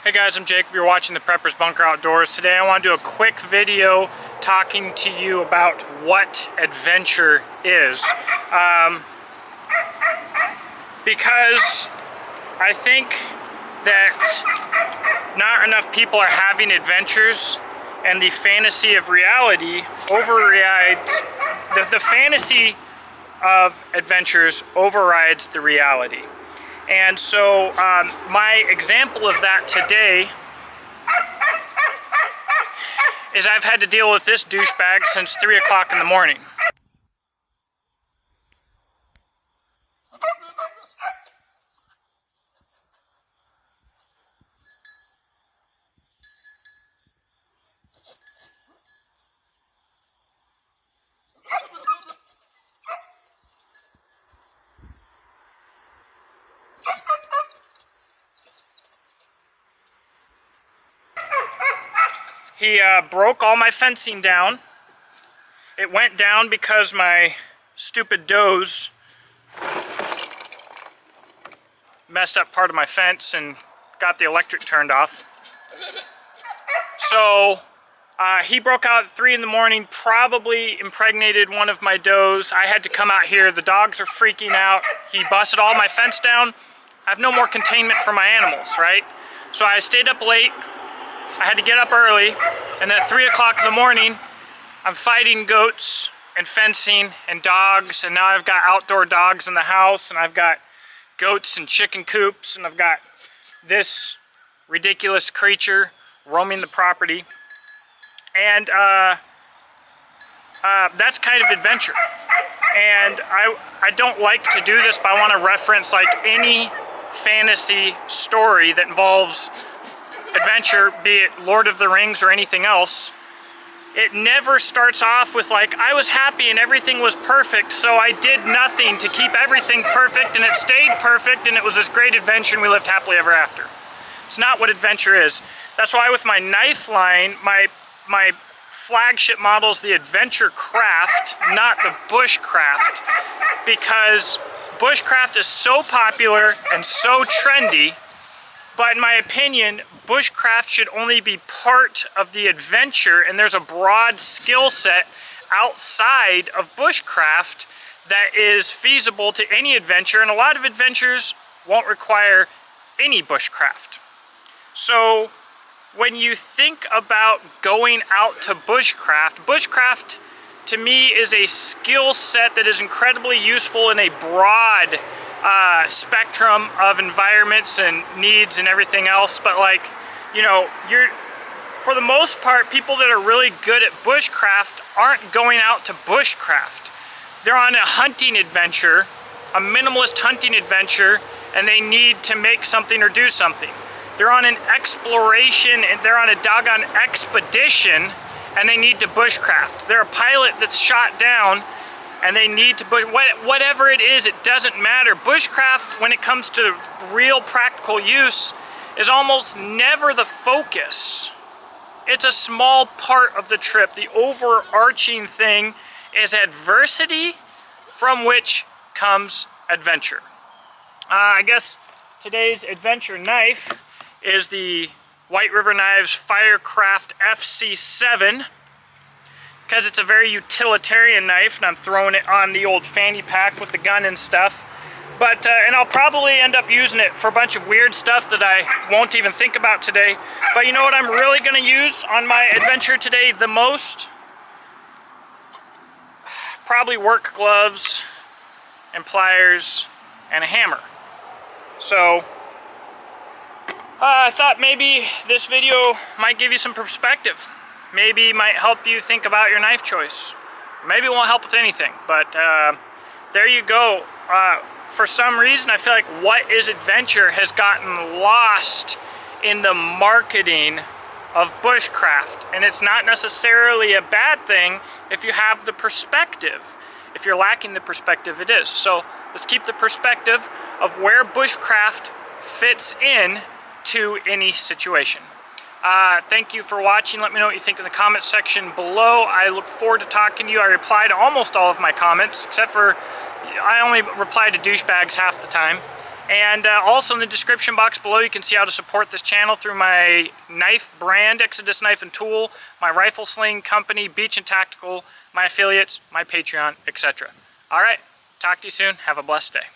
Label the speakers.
Speaker 1: Hey guys, I'm Jacob. You're watching the Preppers Bunker Outdoors. Today I want to do a quick video talking to you about what adventure is. Because I think that not enough people are having adventures, and the fantasy of reality overrides, the fantasy of adventures overrides the reality. And so my example of that today is I've had to deal with this douchebag since 3 o'clock in the morning. He broke all my fencing down. It went down because my stupid does messed up part of my fence and got the electric turned off. So he broke out at 3 in the morning, probably impregnated one of my does. I had to come out here. The dogs are freaking out. He busted all my fence down. I have no more containment for my animals, right? So I stayed up late. I had to get up early, and then at 3 o'clock in the morning, I'm fighting goats and fencing and dogs, and now I've got outdoor dogs in the house, and I've got goats and chicken coops, and I've got this ridiculous creature roaming the property. And that's kind of adventure. And I don't like to do this, but I want to reference like any fantasy story that involves adventure, be it Lord of the Rings or anything else. It never starts off with like, I was happy and everything was perfect, so I did nothing to keep everything perfect, and it stayed perfect, and it was this great adventure and we lived happily ever after. It's not what adventure is. That's why with my knife line, my flagship model is the Adventure Craft, not the Bushcraft, because Bushcraft is so popular and so trendy. But in my opinion, bushcraft should only be part of the adventure, and there's a broad skill set outside of bushcraft that is feasible to any adventure, and a lot of adventures won't require any bushcraft. So when you think about going out to bushcraft, bushcraft to me is a skill set that is incredibly useful in a broad spectrum of environments and needs and everything else. But like, you know, for the most part, people that are really good at bushcraft aren't going out to bushcraft. They're on a hunting adventure, a minimalist hunting adventure, and they need to make something or do something. They're on an exploration, and they're on a doggone expedition, and they need to bushcraft. They're a pilot that's shot down, and they need to whatever it is, it doesn't matter. Bushcraft, when it comes to real practical use, is almost never the focus. It's a small part of the trip. The overarching thing is adversity, from which comes adventure. I guess today's adventure knife is the White River Knives Firecraft FC7, because it's a very utilitarian knife, and I'm throwing it on the old fanny pack with the gun and stuff. But and I'll probably end up using it for a bunch of weird stuff that I won't even think about today. But you know what I'm really going to use on my adventure today the most? Probably work gloves and pliers and a hammer. So I thought maybe this video might give you some perspective. Maybe it might help you think about your knife choice. Maybe it won't help with anything, but there you go. For some reason, I feel like what is adventure has gotten lost in the marketing of bushcraft, and it's not necessarily a bad thing if you have the perspective. If you're lacking the perspective, it is. So let's keep the perspective of where bushcraft fits in to any situation. Thank you for watching. Let me know what you think in the comments section below. I look forward to talking to you. I reply to almost all of my comments, except for I only reply to douchebags half the time. And also in the description box below, you can see how to support this channel through my knife brand, Exodus Knife and Tool, my rifle sling company, Beach and Tactical, my affiliates, my Patreon, etc. All right, talk to you soon. Have a blessed day.